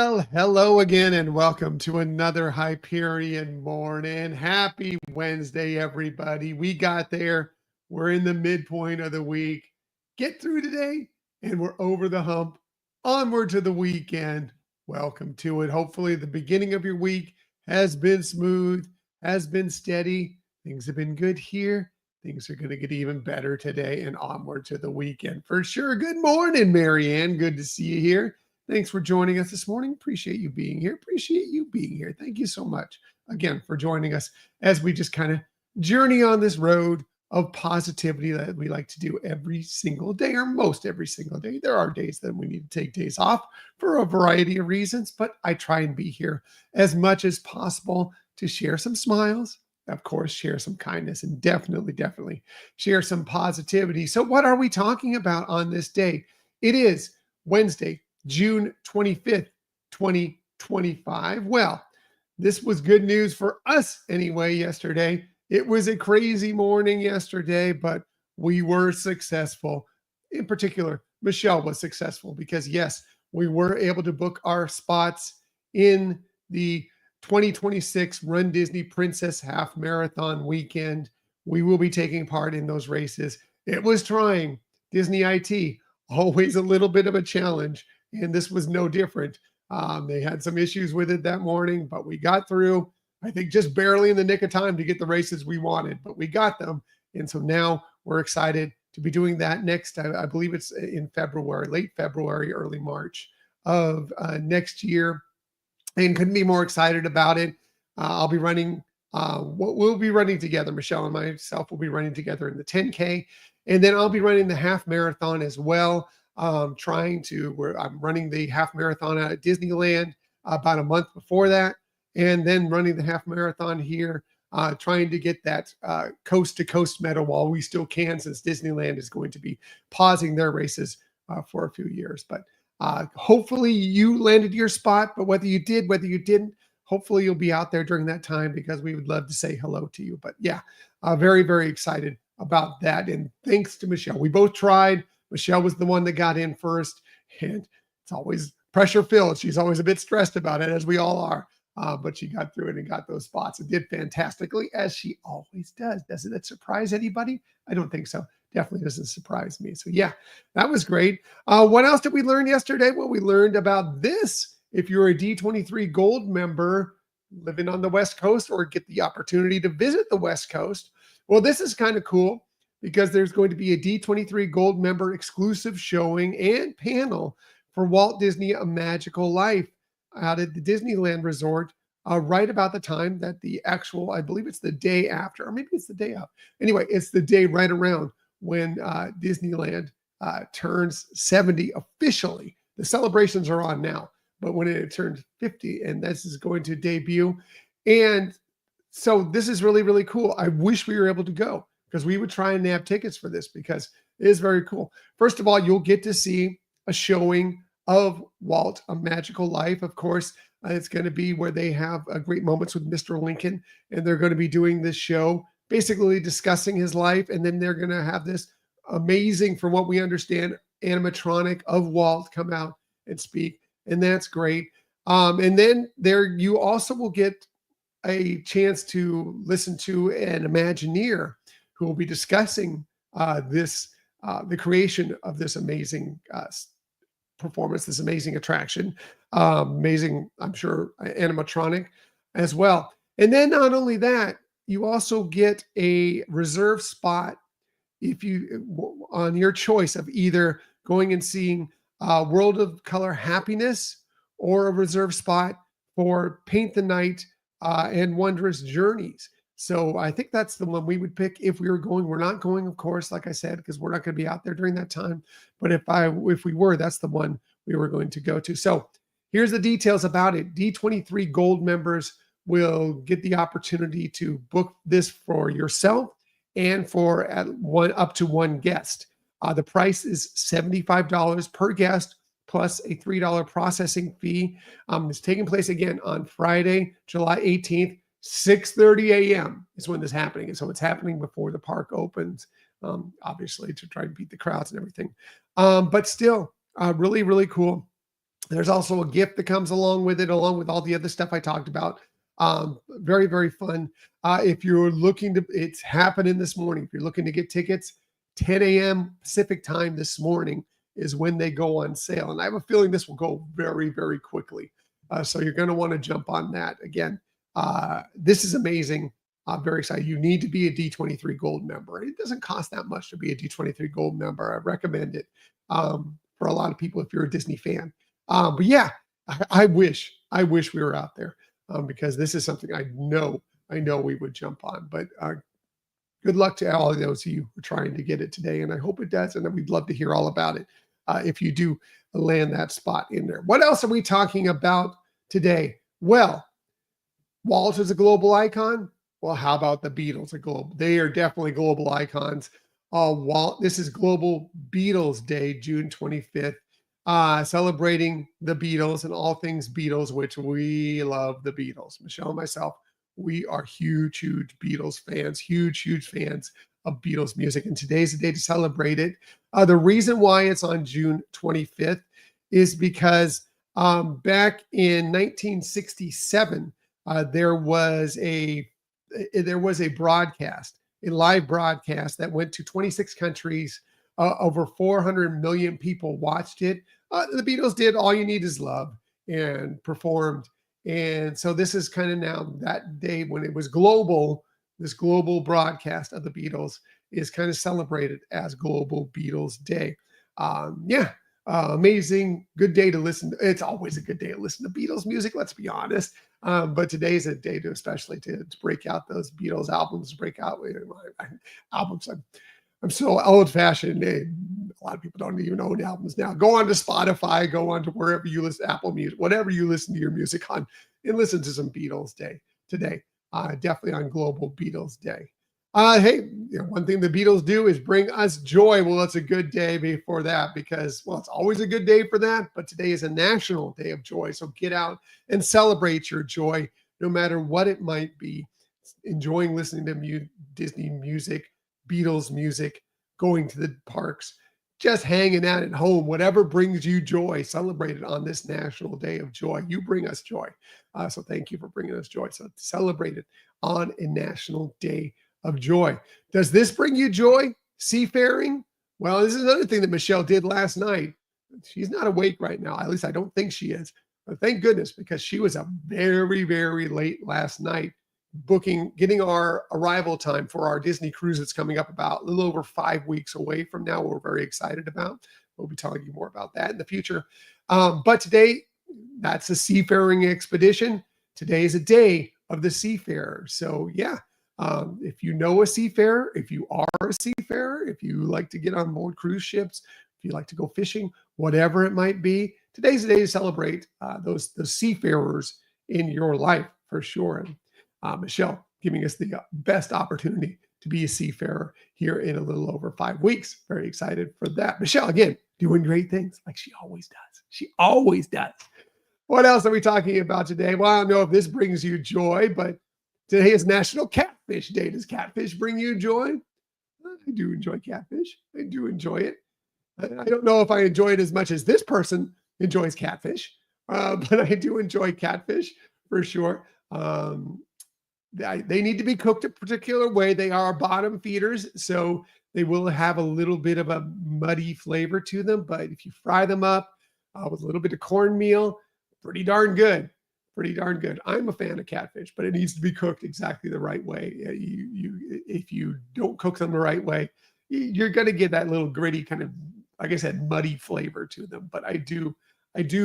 Well, hello again and welcome to another Hyperion morning. Happy Wednesday, everybody. We got there. We're in the midpoint of the week. Get through today and we're over the hump. Onward to the weekend. Welcome to it. Hopefully, the beginning of your week has been smooth, has been steady. Things have been good here. Things are going to get even better today and onward to the weekend for sure. Good morning, Marianne. Good to see you here. Thanks for joining us this morning. Appreciate you being here. Appreciate you being here. Thank you so much again for joining us as we just kind of journey on this road of positivity that we like to do every single day or most every single day. There are days that we need to take days off for a variety of reasons, but I try and be here as much as possible to share some smiles, of course, share some kindness, and definitely share some positivity. So what are we talking about on this day? It is Wednesday, June 25th, 2025. Well, this was good news for us anyway yesterday. It was a crazy morning yesterday, but we were successful. In particular, Michelle was successful because, yes, we were able to book our spots in the 2026 Run Disney Princess Half Marathon weekend. We will be taking part in those races. It was trying. Disney IT, always a little bit of a challenge. And this was no different. They had some issues with it that morning, but we got through, I think, just barely in the nick of time to get the races we wanted, but we got them. And so now we're excited to be doing that next. I believe it's in February, late February, early March of next year. And couldn't be more excited about it. I'll be running, we'll be running together. Michelle and myself will be running together in the 10K. And then I'll be running the half marathon as well. I'm running the half marathon out at Disneyland about a month before that, and then running the half marathon here, trying to get that coast to coast medal while we still can, since Disneyland is going to be pausing their races for a few years. But hopefully you landed your spot, but whether you did, whether you didn't, hopefully you'll be out there during that time, because we would love to say hello to you. But yeah, very excited about that. And thanks to Michelle. We both tried. Michelle was the one that got in first, and it's always pressure filled. She's always a bit stressed about it, as we all are. But she got through it and got those spots and did fantastically, as she always does. Doesn't that surprise anybody? I don't think so. Definitely doesn't surprise me. So yeah, that was great. What else did we learn yesterday? Well, we learned about this. If you're a D23 Gold member living on the West Coast, or get the opportunity to visit the West Coast, well, this is kind of cool, because there's going to be a D23 Gold member exclusive showing and panel for Walt Disney A Magical Life out at the Disneyland Resort, right about the time that the actual, I believe it's the day after, or maybe it's the day of. Anyway, it's the day right around when Disneyland turns 70 officially. The celebrations are on now, but when it turns 50, and this is going to debut. And so this is really cool. I wish we were able to go, because we would try and nab tickets for this, because it is very cool. First of all, you'll get to see a showing of Walt, A Magical Life. Of course, it's going to be where they have great moments with Mr. Lincoln, and they're going to be doing this show, basically discussing his life. And then they're going to have this amazing, from what we understand, animatronic of Walt come out and speak. And that's great. And then there you also will get a chance to listen to an Imagineer who will be discussing the creation of this amazing performance, this amazing attraction, amazing, I'm sure, animatronic as well. And then not only that, you also get a reserve spot if you, on your choice of either going and seeing World of Color Happiness, or a reserve spot for Paint the Night and Wondrous Journeys. So I think that's the one we would pick if we were going. We're not going, of course, like I said, because we're not going to be out there during that time. But if we were, that's the one we were going to go to. So here's the details about it. D23 Gold members will get the opportunity to book this for yourself and for up to one guest. The price is $75 per guest, plus a $3 processing fee. It's taking place again on Friday, July 18th. 6:30 a.m. is when this is happening. And so it's happening before the park opens, obviously, to try to beat the crowds and everything. But still, really cool. There's also a gift that comes along with it, along with all the other stuff I talked about. Very, very fun. If you're looking to, it's happening this morning. If you're looking to get tickets, 10 a.m. Pacific time this morning is when they go on sale. And I have a feeling this will go very, very quickly. So you're going to want to jump on that. Again, this is amazing. I'm very excited. You need to be a D23 Gold member. It doesn't cost that much to be a D23 Gold member. I recommend it for a lot of people if you're a Disney fan. But yeah, I wish we were out there because this is something I know we would jump on. But good luck to all of those of you who are trying to get it today, and I hope it does. And we'd love to hear all about it if you do land that spot in there. What else are we talking about today? Well, Walt is a global icon. Well, how about the Beatles? They are definitely global icons. Walt, this is Global Beatles Day, June 25th. Celebrating the Beatles and all things Beatles, which we love the Beatles. Michelle and myself, we are huge Beatles fans, huge fans of Beatles music. And today's the day to celebrate it. The reason why it's on June 25th is because back in 1967, there was a broadcast, a live broadcast that went to 26 countries. Over 400 million people watched it. The Beatles did All You Need Is Love and performed. And so this is kind of now that day when it was global, this global broadcast of the Beatles is kind of celebrated as Global Beatles Day. Amazing. Good day to listen. It's always a good day to listen to Beatles music, let's be honest. But today's a day to especially to break out those Beatles albums, break out my albums. I'm so old-fashioned. A lot of people don't even own albums now. Go on to Spotify, go on to wherever you listen, Apple Music, whatever you listen to your music on, and listen to some Beatles Day today. Definitely on Global Beatles Day. Hey, one thing the Beatles do is bring us joy. Well, it's a good day before that because, well, it's always a good day for that, but today is a national day of joy. So get out and celebrate your joy, no matter what it might be. Enjoying listening to Disney music, Beatles music, going to the parks, just hanging out at home, whatever brings you joy, celebrate it on this National Day of Joy. You bring us joy. So thank you for bringing us joy. So celebrate it on a National Day of Joy. Does this bring you joy? Seafaring? Well, this is another thing that Michelle did last night. She's not awake right now. At least I don't think she is. But thank goodness, because she was up very, very late last night getting our arrival time for our Disney cruise that's coming up about a little over 5 weeks away from now. We're very excited about. We'll be telling you more about that in the future. But today, that's a seafaring expedition. Today is a day of the seafarer. So yeah, if you know a seafarer, if you are a seafarer, if you like to get on board cruise ships, if you like to go fishing, whatever it might be, today's the day to celebrate those seafarers in your life for sure. And Michelle giving us the best opportunity to be a seafarer here in a little over 5 weeks. Very excited for that. Michelle, again, doing great things like she always does. She always does. What else are we talking about today? Well, I don't know if this brings you joy, but today is National Catfish Day. Does catfish bring you joy? I do enjoy catfish. I do enjoy it. I don't know if I enjoy it as much as this person enjoys catfish, but I do enjoy catfish for sure. They need to be cooked a particular way. They are bottom feeders, so they will have a little bit of a muddy flavor to them. But if you fry them up with a little bit of cornmeal, pretty darn good. Pretty darn good. I'm a fan of catfish, but it needs to be cooked exactly the right way. If you don't cook them the right way, you're going to get that little gritty kind of, like I said, muddy flavor to them. But I do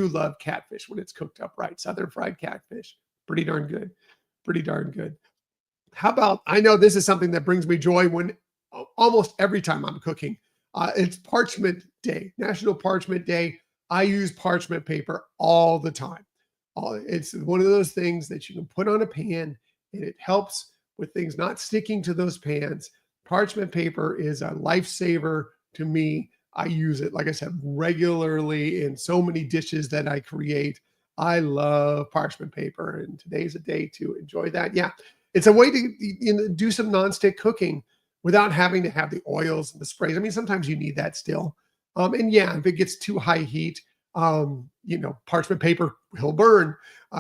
love catfish when it's cooked up right. Southern fried catfish, pretty darn good. Pretty darn good. How about, I know this is something that brings me joy when almost every time I'm cooking. It's Parchment Day, National Parchment Day. I use parchment paper all the time. It's one of those things that you can put on a pan and it helps with things not sticking to those pans. Parchment paper is a lifesaver to me. I use it, like I said, regularly in so many dishes that I create. I love parchment paper, and today's a day to enjoy that. Yeah, it's a way to do some nonstick cooking without having to have the oils and the sprays. I mean, sometimes you need that still. And yeah, if it gets too high heat, Parchment paper will burn.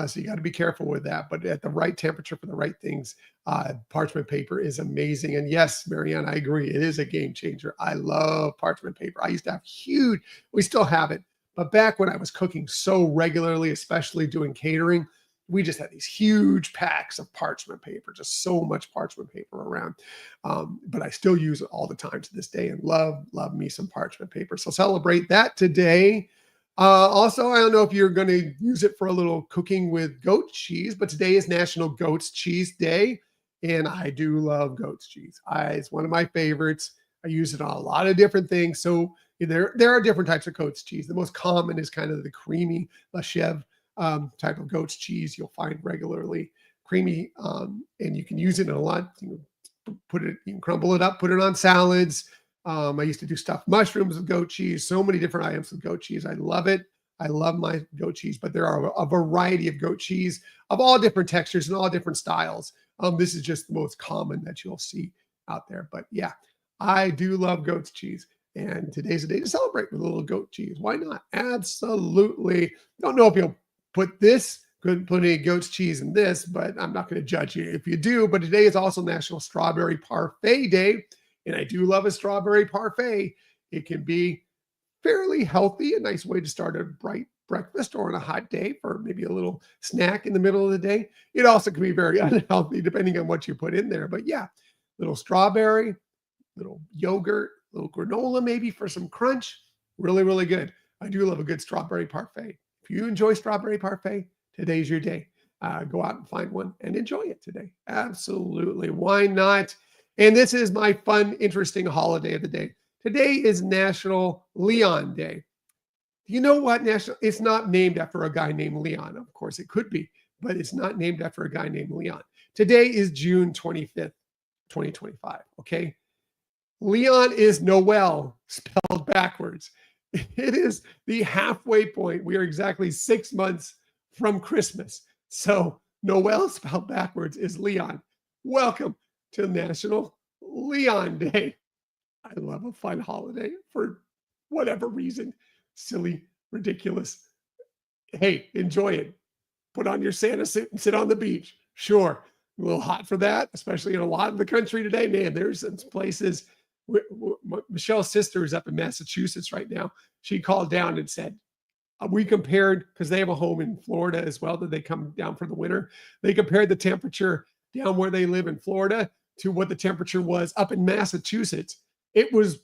So you got to be careful with that. But at the right temperature for the right things, parchment paper is amazing. And yes, Marianne, I agree. It is a game changer. I love parchment paper. I used to have huge, we still have it. But back when I was cooking so regularly, especially doing catering, we just had these huge packs of parchment paper, just so much parchment paper around. But I still use it all the time to this day and love me some parchment paper. So celebrate that today. Also, I don't know if you're going to use it for a little cooking with goat cheese, but today is National Goat's Cheese Day. And I do love goat's cheese. It's one of my favorites. I use it on a lot of different things. So there are different types of goat's cheese. The most common is kind of the creamy La Chèvre type of goat's cheese you'll find regularly. Creamy, and you can use it in a lot. You can crumble it up, put it on salads. I used to do stuffed mushrooms with goat cheese, so many different items with goat cheese. I love it. I love my goat cheese, but there are a variety of goat cheese of all different textures and all different styles. This is just the most common that you'll see out there. But yeah, I do love goat's cheese. And today's a day to celebrate with a little goat cheese. Why not? Absolutely. Don't know if you'll couldn't put any goat's cheese in this, but I'm not going to judge you if you do. But today is also National Strawberry Parfait Day. And I do love a strawberry parfait. It can be fairly healthy, a nice way to start a bright breakfast or on a hot day for maybe a little snack in the middle of the day. It also can be very unhealthy depending on what you put in there. But yeah, little strawberry, little yogurt, little granola maybe for some crunch. Really, really good. I do love a good strawberry parfait. If you enjoy strawberry parfait, today's your day. Go out and find one and enjoy it today. Absolutely. Why not? And this is my fun, interesting holiday of the day. Today is National Leon Day. You know what? It's not named after a guy named Leon. Of course, it could be, but it's not named after a guy named Leon. Today is June 25th, 2025. Okay. Leon is Noel spelled backwards. It is the halfway point. We are exactly 6 months from Christmas. So Noel spelled backwards is Leon. Welcome to National Leon Day. I love a fun holiday for whatever reason. Silly, ridiculous. Hey, enjoy it. Put on your Santa suit and sit on the beach. Sure. A little hot for that, especially in a lot of the country today. Man, there's some places. Michelle's sister is up in Massachusetts right now. She called down and said, we compared, because they have a home in Florida as well, that they come down for the winter. They compared the temperature down where they live in Florida to what the temperature was up in Massachusetts. It was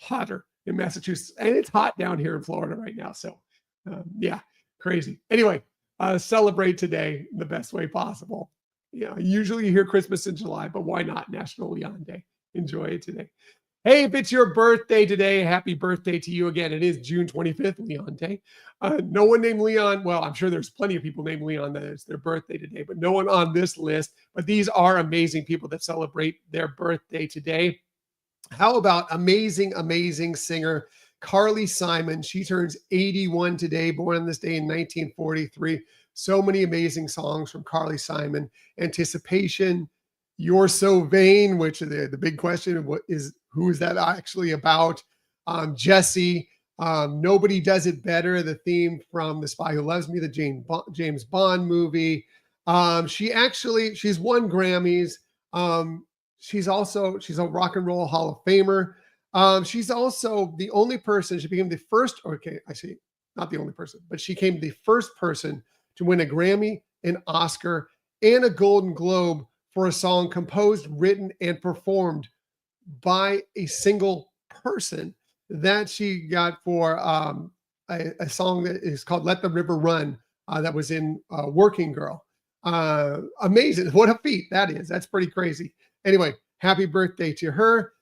hotter in Massachusetts, and it's hot down here in Florida right now. So yeah, crazy. Anyway, celebrate today the best way possible. Yeah, usually you hear Christmas in July, but why not National Leon Day? Enjoy it today. Hey, if it's your birthday today, happy birthday to you again. It is June 25th, Leon Day. No one named Leon. Well, I'm sure there's plenty of people named Leon that it's their birthday today, but no one on this list. But these are amazing people that celebrate their birthday today. How about amazing, amazing singer Carly Simon? She turns 81 today, born on this day in 1943. So many amazing songs from Carly Simon. Anticipation, You're So Vain, which is the big question, who is that actually about? Jesse, Nobody Does It Better, the theme from The Spy Who Loves Me, the James Bond movie. She's won Grammys. She's a rock and roll Hall of Famer. She's also the only person, she became the first, okay, I see, not the only person, but she became the first person to win a Grammy, an Oscar, and a Golden Globe for a song composed, written, and performed by a single person. That she got for a song that is called Let the River Run, that was in Working Girl. Amazing. What a feat that is. That's pretty crazy. Anyway, happy birthday to her.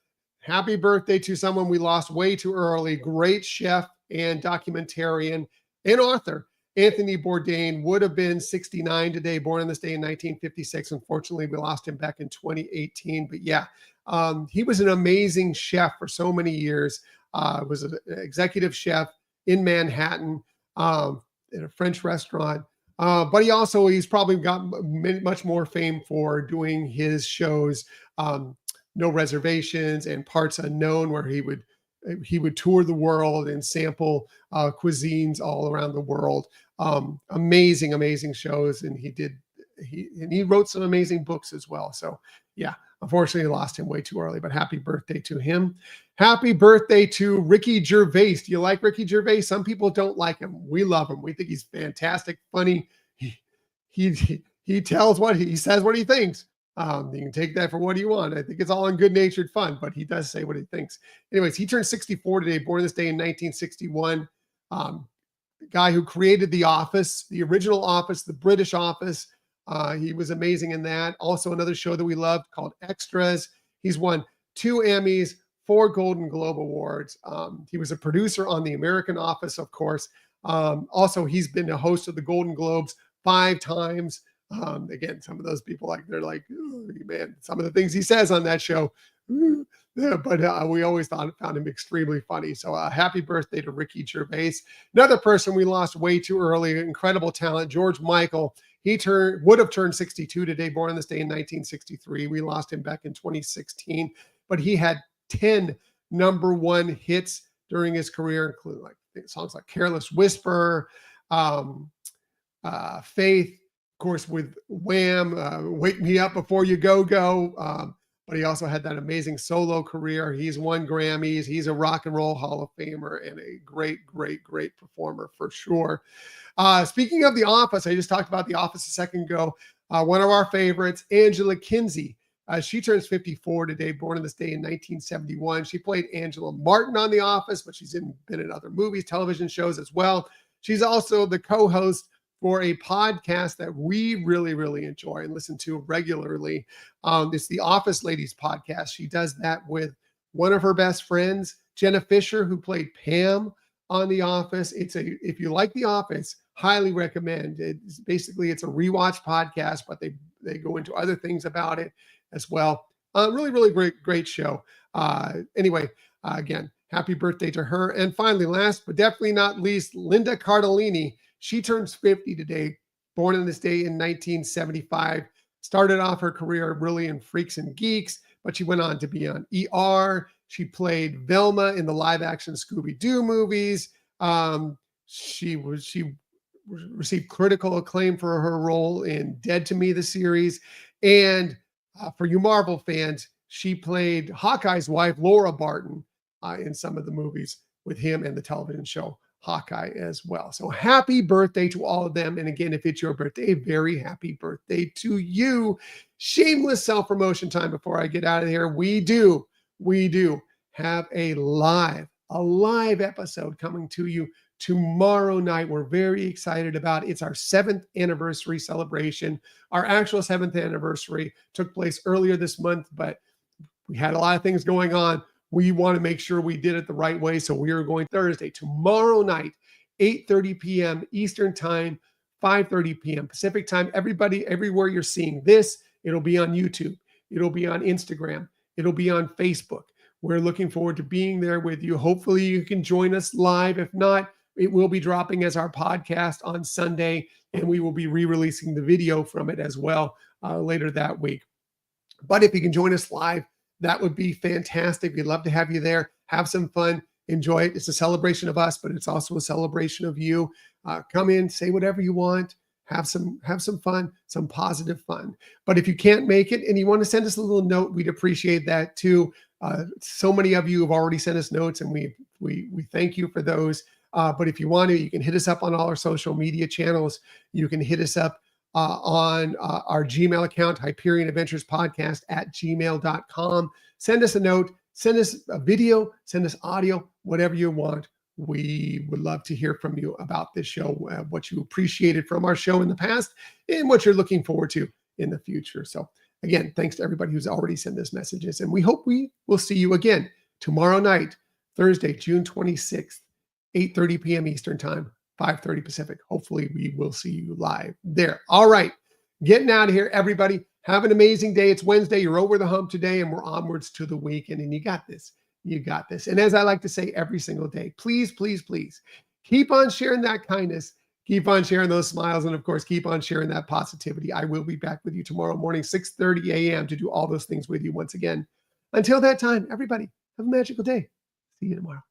Happy birthday to someone we lost way too early. Great chef and documentarian and author. Anthony Bourdain would have been 69 today, born on this day in 1956. Unfortunately, we lost him back in 2018. But yeah, he was an amazing chef for so many years. Was an executive chef in Manhattan in a French restaurant. But he's probably got much more fame for doing his shows, No Reservations and Parts Unknown, where he would he would tour the world and sample cuisines all around the world. Amazing, amazing shows, and he wrote some amazing books as well. So yeah, unfortunately, lost him way too early. But happy birthday to him. Happy birthday to Ricky Gervais. Do you like Ricky Gervais? Some people don't like him. We love him. We think he's fantastic, funny. He tells what he says, what he thinks. You can take that for what you want. I think it's all in good-natured fun, but he does say what he thinks. Anyways, he turned 64 today, born this day in 1961. The guy who created The Office, the original Office, the British Office. He was amazing in that. Also, another show that we loved called Extras. He's won 2 Emmys, 4 Golden Globe Awards. He was a producer on The American Office, of course. Also, he's been a host of the Golden Globes 5 times. Again, some of those people, like, they're like, "Ooh, man," some of the things he says on that show. Yeah, but we always found him extremely funny. So happy birthday to Ricky Gervais. Another person we lost way too early, incredible talent, George Michael. He would have turned 62 today, born on this day in 1963. We lost him back in 2016, but he had 10 #1 hits during his career, including like songs like Careless Whisper, Faith, of course, with Wham, Wake Me Up Before You Go Go. But he also had that amazing solo career. He's won Grammys. He's a rock and roll Hall of Famer and a great, great, great performer for sure. Speaking of The Office, I just talked about The Office a second ago. One of our favorites, Angela Kinsey. She turns 54 today, born on this day in 1971. She played Angela Martin on The Office, but she's been in other movies, television shows as well. She's also the co-host for a podcast that we really, really enjoy and listen to regularly. It's the Office Ladies podcast. She does that with one of her best friends, Jenna Fisher, who played Pam on The Office. If you like The Office, highly recommend. It's a rewatch podcast, but they go into other things about it as well. Really, really great show. Anyway, again, happy birthday to her. And finally, last but definitely not least, Linda Cardellini. She turns 50 today, born on this day in 1975. Started off her career really in Freaks and Geeks, but she went on to be on ER. She played Velma in the live-action Scooby-Doo movies. She received critical acclaim for her role in Dead to Me, the series. And for you Marvel fans, she played Hawkeye's wife, Laura Barton, in some of the movies with him and the television show Hawkeye as well. So happy birthday to all of them. And again, if it's your birthday, a very happy birthday to you. Shameless self-promotion time before I get out of here. We do have a live episode coming to you tomorrow night. We're very excited about it. It's our 7th anniversary celebration. Our actual 7th anniversary took place earlier this month, but we had a lot of things going on. We want to make sure we did it the right way. So we are going Thursday, tomorrow night, 8:30 p.m. Eastern time, 5:30 p.m. Pacific time. Everybody, everywhere you're seeing this, it'll be on YouTube. It'll be on Instagram. It'll be on Facebook. We're looking forward to being there with you. Hopefully you can join us live. If not, it will be dropping as our podcast on Sunday, and we will be re-releasing the video from it as well later that week. But if you can join us live, that would be fantastic. We'd love to have you there. Have some fun. Enjoy it. It's a celebration of us, but it's also a celebration of you. Come in, say whatever you want. Have some fun, some positive fun. But if you can't make it and you want to send us a little note, we'd appreciate that too. So many of you have already sent us notes, and we thank you for those. But if you want to, you can hit us up on all our social media channels. You can hit us up on our Gmail account, Hyperion Adventures Podcast @gmail.com. Send us a note, send us a video, send us audio, whatever you want. We would love to hear from you about this show, what you appreciated from our show in the past, and what you're looking forward to in the future. So again, thanks to everybody who's already sent us messages, and we hope we will see you again tomorrow night, Thursday, June 26th, 8:30 p.m. Eastern time, 5:30 Pacific. Hopefully we will see you live there. All right, getting out of here, everybody. Have an amazing day. It's Wednesday. You're over the hump today, and we're onwards to the weekend, and you got this. You got this. And as I like to say every single day, please, please, please keep on sharing that kindness. Keep on sharing those smiles. And of course, keep on sharing that positivity. I will be back with you tomorrow morning, 6:30 a.m. to do all those things with you once again. Until that time, everybody, have a magical day. See you tomorrow.